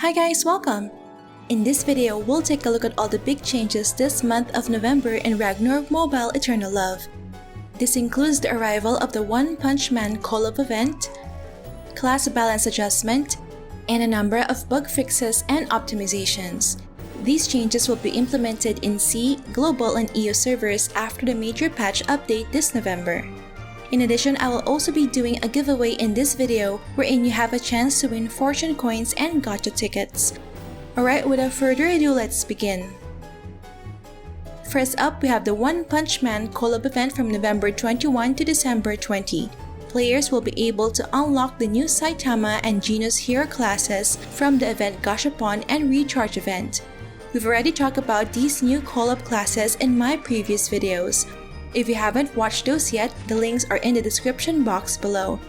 Hi guys, welcome! In this video, we'll take a look at all the big changes this month of November in Ragnarok Mobile Eternal Love. This includes the arrival of the OnePunch Man Call Up event, class balance adjustment, and a number of bug fixes and optimizations. These changes will be implemented in C, Global, and EU servers after the major patch update this November. In addition, I will also be doing a giveaway in this video wherein you have a chance to win fortune coins and gacha tickets. Alright, without further ado, let's begin. First up, we have the OnePunch Man Call Up event from November 21 to December 20. Players will be able to unlock the new Saitama and Genos hero classes from the event Gashapon and Recharge event. We've already talked about these new call-up classes in my previous videos. If you haven't watched those yet, the links are in the description box below.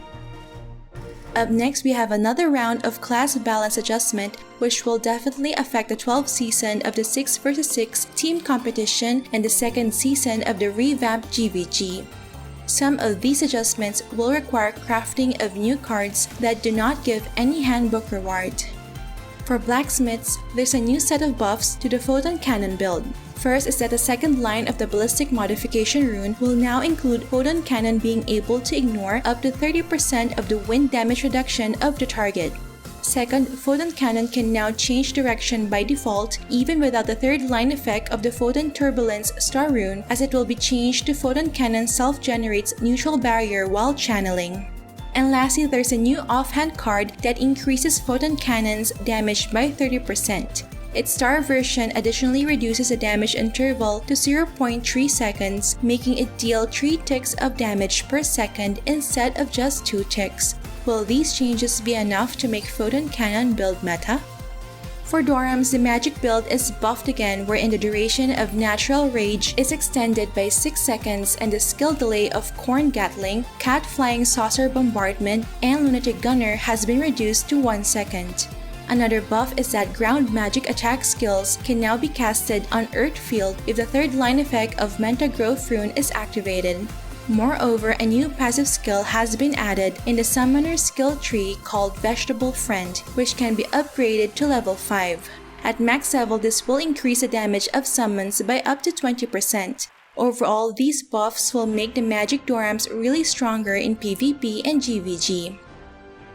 Up next, we have another round of class balance adjustment which will definitely affect the 12th season of the 6 vs 6 team competition and the 2nd season of the revamped GVG. Some of these adjustments will require crafting of new cards that do not give any handbook reward. For blacksmiths, there's a new set of buffs to the photon cannon build. First is that the second line of the ballistic modification rune will now include photon cannon being able to ignore up to 30% of the wind damage reduction of the target. Second, photon cannon can now change direction by default even without the third line effect of the photon turbulence star rune, as it will be changed to photon cannon self-generates neutral barrier while channeling. And lastly, there's a new offhand card that increases photon cannon's damage by 30%. Its star version additionally reduces the damage interval to 0.3 seconds, making it deal 3 ticks of damage per second instead of just 2 ticks. Will these changes be enough to make photon cannon build meta? For Dorams, the magic build is buffed again, wherein the duration of natural rage is extended by 6 seconds and the skill delay of Corn Gatling, Cat Flying Saucer Bombardment, and Lunatic Gunner has been reduced to 1 second. Another buff is that ground magic attack skills can now be casted on Earth Field if the third line effect of Menta Growth Rune is activated. Moreover, a new passive skill has been added in the summoner skill tree called Vegetable Friend, which can be upgraded to level 5. At max level, this will increase the damage of summons by up to 20%. Overall, these buffs will make the magic Dorams really stronger in PvP and GVG.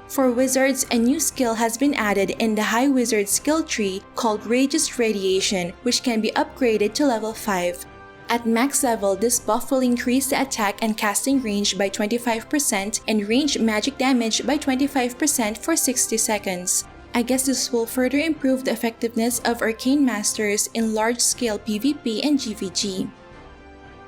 For wizards, a new skill has been added in the High Wizard skill tree called Rageous Radiation, which can be upgraded to level 5. At max level, this buff will increase the attack and casting range by 25% and range magic damage by 25% for 60 seconds. I guess this will further improve the effectiveness of Arcane Masters in large-scale PvP and GVG.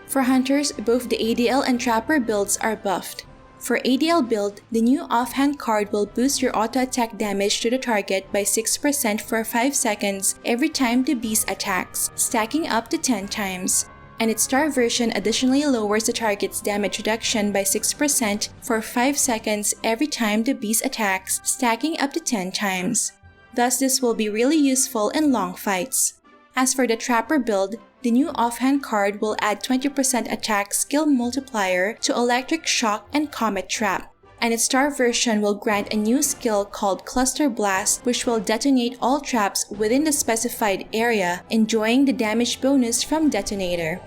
For hunters, both the ADL and Trapper builds are buffed. For ADL build, the new offhand card will boost your auto-attack damage to the target by 6% for 5 seconds every time the beast attacks, stacking up to 10 times. And its star version additionally lowers the target's damage reduction by 6% for 5 seconds every time the beast attacks, stacking up to 10 times. Thus, this will be really useful in long fights. As for the Trapper build, the new offhand card will add 20% attack skill multiplier to Electric Shock and Comet Trap, and its star version will grant a new skill called Cluster Blast, which will detonate all traps within the specified area, enjoying the damage bonus from Detonator.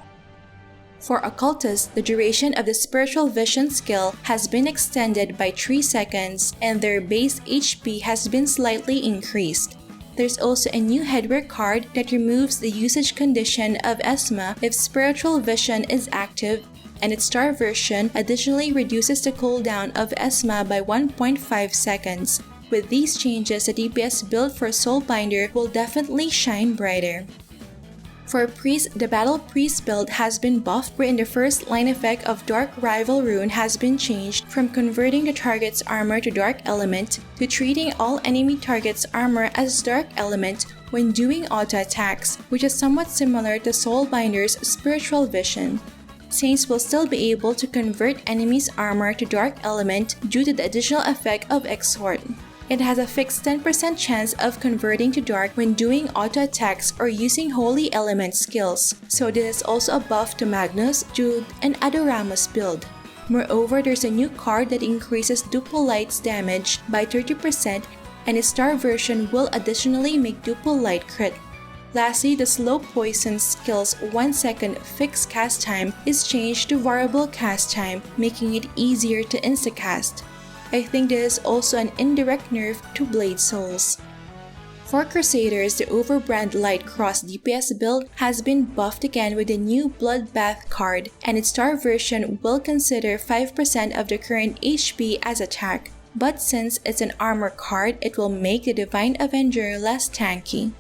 For Occultists, the duration of the Spiritual Vision skill has been extended by 3 seconds and their base HP has been slightly increased. There's also a new headwear card that removes the usage condition of Esma if Spiritual Vision is active, and its star version additionally reduces the cooldown of Esma by 1.5 seconds. With these changes, the DPS build for Soulbinder will definitely shine brighter. For Priest, the Battle Priest build has been buffed, wherein the first line effect of Dark Rival Rune has been changed from converting the target's armor to Dark Element to treating all enemy targets' armor as Dark Element when doing auto-attacks, which is somewhat similar to Soulbinder's Spiritual Vision. Saints will still be able to convert enemies' armor to Dark Element due to the additional effect of Exhort. It has a fixed 10% chance of converting to dark when doing auto attacks or using Holy Element skills, so this is also a buff to Magnus, Jude, and Adoramus build. Moreover, there's a new card that increases Duple Light's damage by 30% and its star version will additionally make duple light crit. Lastly, the slow poison skill's 1 second fixed cast time is changed to variable cast time, making it easier to instacast. I think this is also an indirect nerf to Blade Souls. For Crusaders, the Overbrand Light Cross DPS build has been buffed again with the new Bloodbath card, and its star version will consider 5% of the current HP as attack, but since it's an armor card, it will make the Divine Avenger less tanky.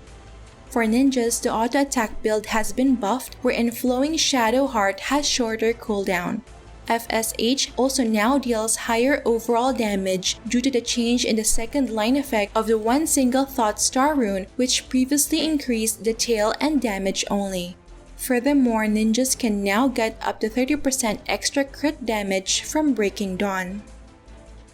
For ninjas, the auto-attack build has been buffed, wherein Flowing Shadow Heart has shorter cooldown. FSH also now deals higher overall damage due to the change in the second line effect of the one single thought star rune, which previously increased the tail and damage only. Furthermore, ninjas can now get up to 30% extra crit damage from Breaking Dawn.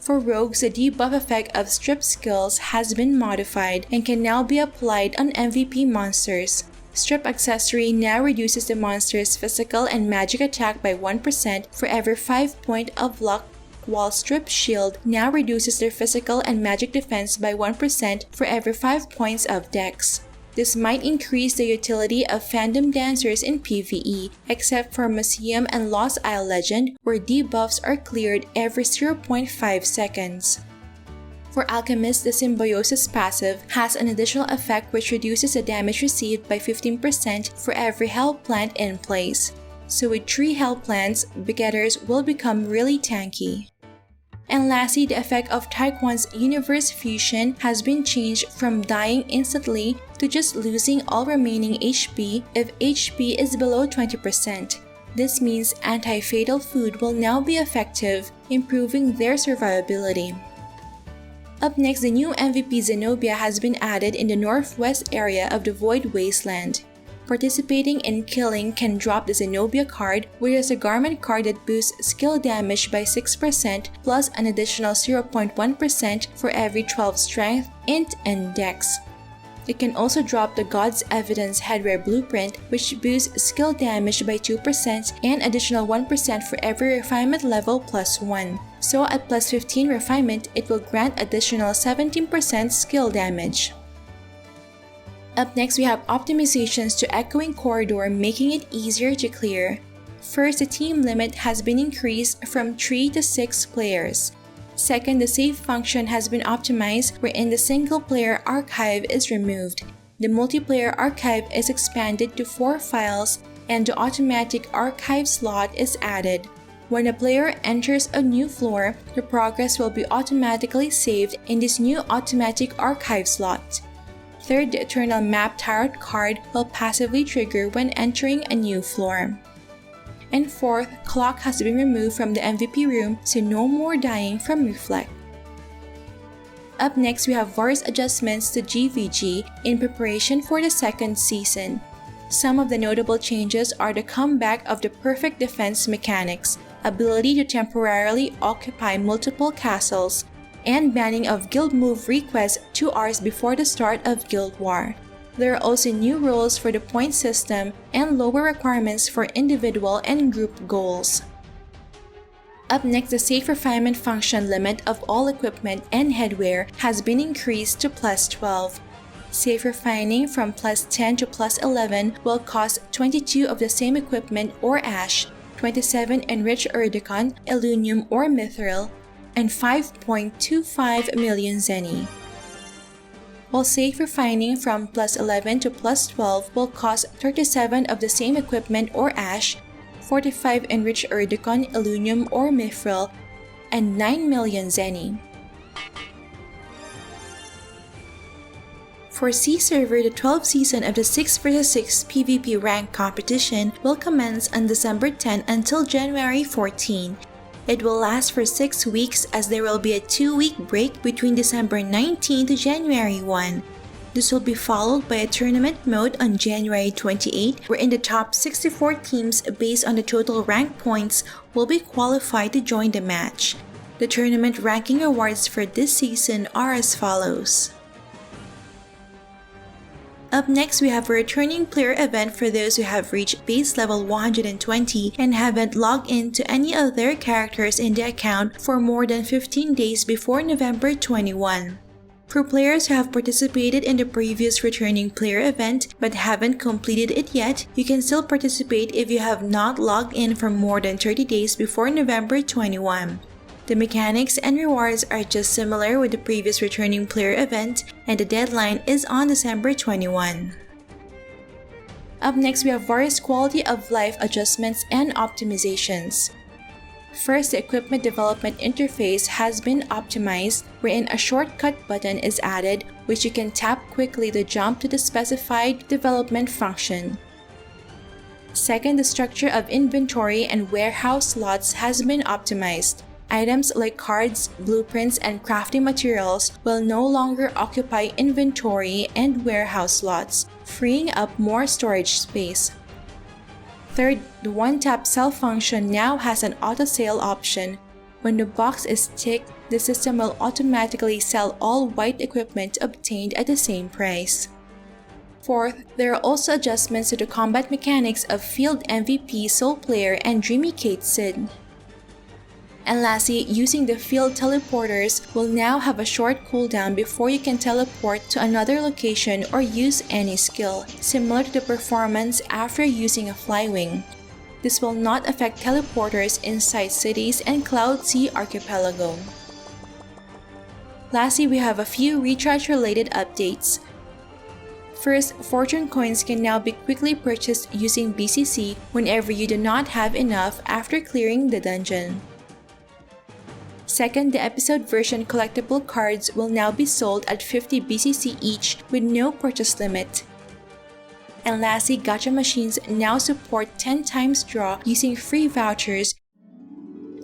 For rogues, the debuff effect of strip skills has been modified and can now be applied on MVP monsters. Strip accessory now reduces the monster's physical and magic attack by 1% for every 5 points of luck, while Strip Shield now reduces their physical and magic defense by 1% for every 5 points of dex. This might increase the utility of fandom dancers in PvE, except for Museum and Lost Isle Legend, where debuffs are cleared every 0.5 seconds. For Alchemist, the Symbiosis passive has an additional effect which reduces the damage received by 15% for every health plant in place. So with 3 health plants, begetters will become really tanky. And lastly, the effect of Taekwon's Universe Fusion has been changed from dying instantly to just losing all remaining HP if HP is below 20%. This means anti-fatal food will now be effective, improving their survivability. Up next, the new MVP Zenobia has been added in the northwest area of the Void Wasteland. Participating in killing can drop the Zenobia card, whereas a garment card that boosts skill damage by 6% plus an additional 0.1% for every 12 strength, int, and dex. It can also drop the God's Evidence Headwear Blueprint, which boosts skill damage by 2% and additional 1% for every refinement level plus 1. So at plus 15 refinement, it will grant additional 17% skill damage. Up next, we have optimizations to Echoing Corridor, making it easier to clear. First, the team limit has been increased from 3 to 6 players. Second, the save function has been optimized, wherein the single-player archive is removed. The multiplayer archive is expanded to 4 files, and the automatic archive slot is added. When a player enters a new floor, the progress will be automatically saved in this new automatic archive slot. Third, the Eternal Map Tarot card will passively trigger when entering a new floor. And fourth, Clock has been removed from the MVP room, so no more dying from Reflect. Up next, we have various adjustments to GVG in preparation for the second season. Some of the notable changes are the comeback of the Perfect Defense mechanics, ability to temporarily occupy multiple castles, and banning of guild move requests 2 hours before the start of Guild War. There are also new rules for the point system and lower requirements for individual and group goals. Up next, the safe refinement function limit of all equipment and headwear has been increased to plus 12. Safe refining from plus 10 to plus 11 will cost 22 of the same equipment or ash, 27 enriched Erdicon, Illunium or Mithril, and 5.25 million Zenny. While safe refining from plus 11 to plus 12 will cost 37 of the same equipment or ash, 45 enriched Erdicon, Illunium or Mithril, and 9 million Zenny. For C Server, the 12th season of the 6 vs 6 PvP rank competition will commence on December 10 until January 14. It will last for 6 weeks as there will be a 2-week break between December 19 to January 1. This will be followed by a tournament mode on January 28, wherein the top 64 teams based on the total rank points will be qualified to join the match. The tournament ranking awards for this season are as follows. Up next, we have a returning player event for those who have reached base level 120 and haven't logged in to any of their characters in the account for more than 15 days before November 21. For players who have participated in the previous returning player event but haven't completed it yet, you can still participate if you have not logged in for more than 30 days before November 21. The mechanics and rewards are just similar with the previous returning player event, and the deadline is on December 21. Up next, we have various quality of life adjustments and optimizations. First, the equipment development interface has been optimized, wherein a shortcut button is added which you can tap quickly to jump to the specified development function. Second, the structure of inventory and warehouse slots has been optimized. Items like cards, blueprints, and crafting materials will no longer occupy inventory and warehouse slots, freeing up more storage space. Third, the one-tap sell function now has an auto-sale option. When the box is ticked, the system will automatically sell all white equipment obtained at the same price. Fourth, there are also adjustments to the combat mechanics of Field MVP Soul Player and Dreamy Kate Sid. And lastly, using the field teleporters will now have a short cooldown before you can teleport to another location or use any skill, similar to the performance after using a Flywing. This will not affect teleporters inside cities and Cloud Sea Archipelago. Lastly, we have a few recharge-related updates. First, fortune coins can now be quickly purchased using BCC whenever you do not have enough after clearing the dungeon. Second, the episode version collectible cards will now be sold at 50 BCC each with no purchase limit. And lastly, gacha machines now support 10 times draw using free vouchers.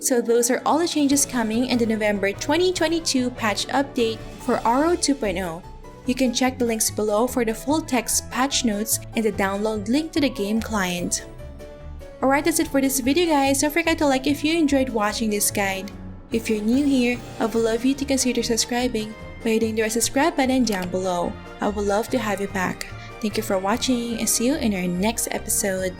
So those are all the changes coming in the November 2022 patch update for RO 2.0. You can check the links below for the full text patch notes and the download link to the game client. Alright, that's it for this video guys. Don't forget to like if you enjoyed watching this guide. If you're new here, I would love you to consider subscribing by hitting the subscribe button down below. I would love to have you back. Thank you for watching and see you in our next episode.